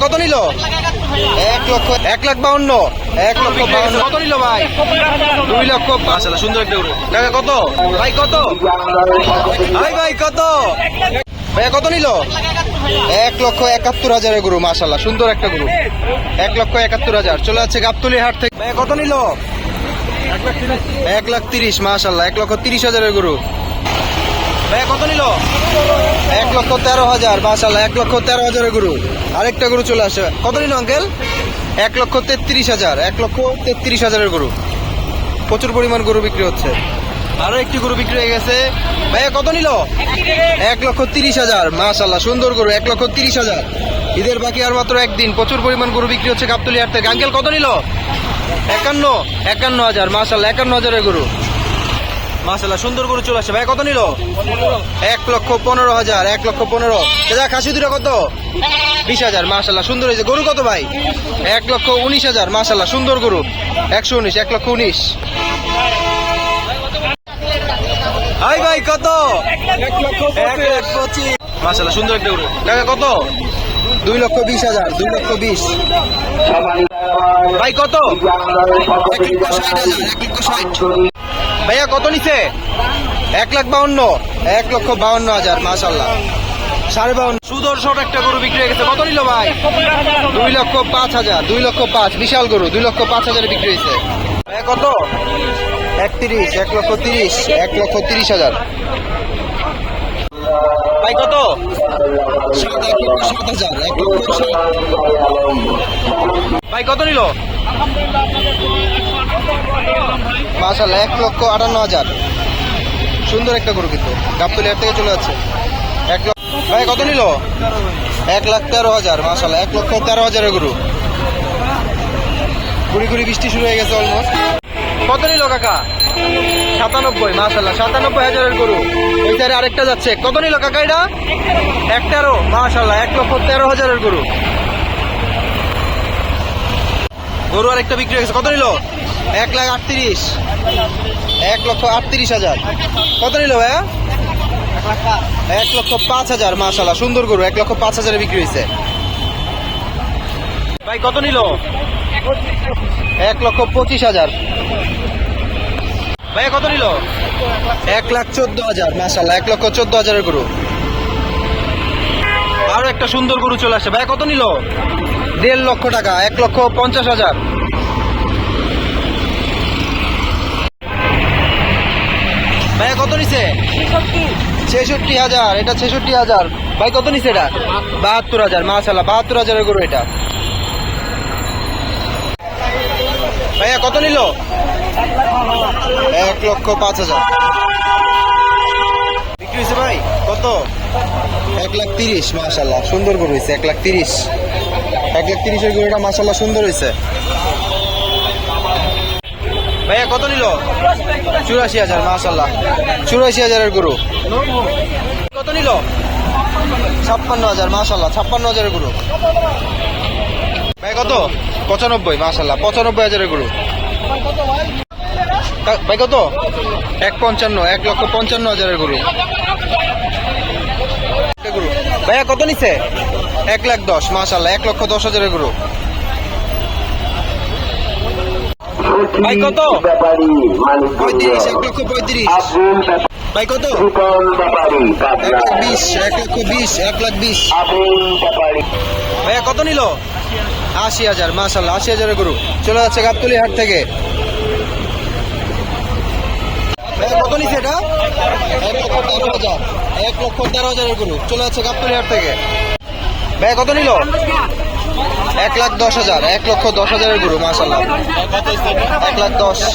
কত নিল? 1,52,000 1,52,000 কত নিল ভাই? 2,00,000 মাশাআল্লাহ সুন্দর একটা গরু। কাকা কত ভাই? কত ভাই কত ভাইয়া কত নিল? 1,71,000 গরু মাশাআল্লাহ সুন্দর একটা গরু। 1,71,000 চলে যাচ্ছে গাবতলী হাট থেকে। ভাইয়া কত নিল? 1,30,000 মাশাআল্লাহ 1,30,000 গরু। ভাইয়া কত নিল? 1,13,000 মাশাআল্লাহ 1,13,000 গরু। আরেকটা গরু চলে আসে। কত নিল আঙ্কেল? 1,33,000 1,33,000 গরু। প্রচুর পরিমাণ গরু বিক্রি হচ্ছে। আরো একটি গরু বিক্রি হয়ে গেছে। ভাইয়া কত নিল? 1,30,000 মাশাআল্লাহ সুন্দর গরু। 1,30,000। ঈদের বাকি আর মাত্র একদিন। প্রচুর পরিমাণ গরু বিক্রি হচ্ছে গাবতলী হাট থেকে। আঙ্কেল কত নিল? 51,000 মাশাআল্লাহ 51,000 গরু। মাশাআল্লাহ সুন্দর গরু চলে আসছে। ভাই কত নিল? 1,15,000 1,15,000। দাদা খাসি দুটো কত? 20,000 মাশাআল্লাহ সুন্দর হয়েছে। গরু কত ভাই? 1,19,000 মাশাআল্লাহ সুন্দর গরু। 119 1,19,000। ভাই কত? 1,25,000 মাশাআল্লাহ সুন্দর একটা গরু। টাকা কত? 2,20,000 2,20,000। ভাই কত? 1,60,000 ভাইয়া কত নিছে? 1,52,000 1,52,000 মাশাআল্লাহ 52,500। সুদর্শন একটা গরু বিক্রি হয়ে গেছে। কত নিল ভাই? 2,05,000 2,05,000 বিশাল গরু। 2,05,000 বিক্রি হয়েছে। ভাইয়া কত? 31 1,30,000 1,30,000। ভাই কত? 7,000 1,60,000। ভাই কত নিল? মাশাআল্লাহ 1,58,000 সুন্দর একটা গরু কিন্তু গাবতলী হাট থেকে চলে যাচ্ছে। ভাই কত নিল? 1,13,000 মাশাআল্লাহ 1,13,000 গরু। গুড়ি গুড়ি বৃষ্টি শুরু হয়ে গেছে অলমোস্ট। কত নিল কাকা? 97 মাশাআল্লাহ 97,000 গরু। ওই সাইডে আরেকটা যাচ্ছে। কত নিল কাকা এটা? 1,13 মাশাআল্লাহ 1,13,000 গরু। গরু আরেকটা বিক্রি হয়ে গেছে। কত নিল? 1,38,000 1,38,000। কত নিল ভাইয়া? 1,05,000 মাশাআল্লাহ সুন্দর গরু। 1,05,000 বিক্রি হয়েছে। ভাই কত নিল? 1,25,000। ভাইয়া কত নিল? 1,14,000 মাশাআল্লাহ 1,14,000 গরু। আরো একটা সুন্দর গরু চলে আসে। ভাইয়া কত নিল? 1.5 লক্ষ টাকা 1,50,000। ভাইয়া কত নিছে? 66,000 এটা 66,000। ভাই কত নিছে এটা? 72,000 মাশাআল্লাহ 72,000 গরু এটা। ভাইয়া কত নিল? 1,05,000 বিক্রি হয়েছে। ভাই কত? 1,30,000 মাশাআল্লাহ সুন্দর গরু হয়েছে। 1,30,000 1,30,000 গরুটা মাশাআল্লাহ সুন্দর হয়েছে। ভাইয়া কত নিল? 84,000 মাশাআল্লাহ 84,000 গরু। কত নিল? 56,000 মাশাআল্লাহ 56,000 গরু। ভাই কত? 95 মাশাআল্লাহ 95,000 গরু। ভাই কত? 1,55 1,55,000 গরু। ভাইয়া কত নিছে? 1,10,000 মাশাআল্লাহ 1,10,000 গরু। ভাই কত? 35 1,35,000। ভাই কত? 1,20,000 1,20,000 ভাইয়া কত নিল? 80,000 মাশাআল্লাহ 80,000 গরু। চলে যাচ্ছে গাবতলী হাট থেকে। ভাইয়া কত নিছে এটা? 1,13,000 1,13,000 গরু। চলে যাচ্ছে গাবতলী হাট থেকে। ভাইয়া কত নিল? 1,10,000 1,10,000 গরু মাশাআল্লাহ 1,10,000।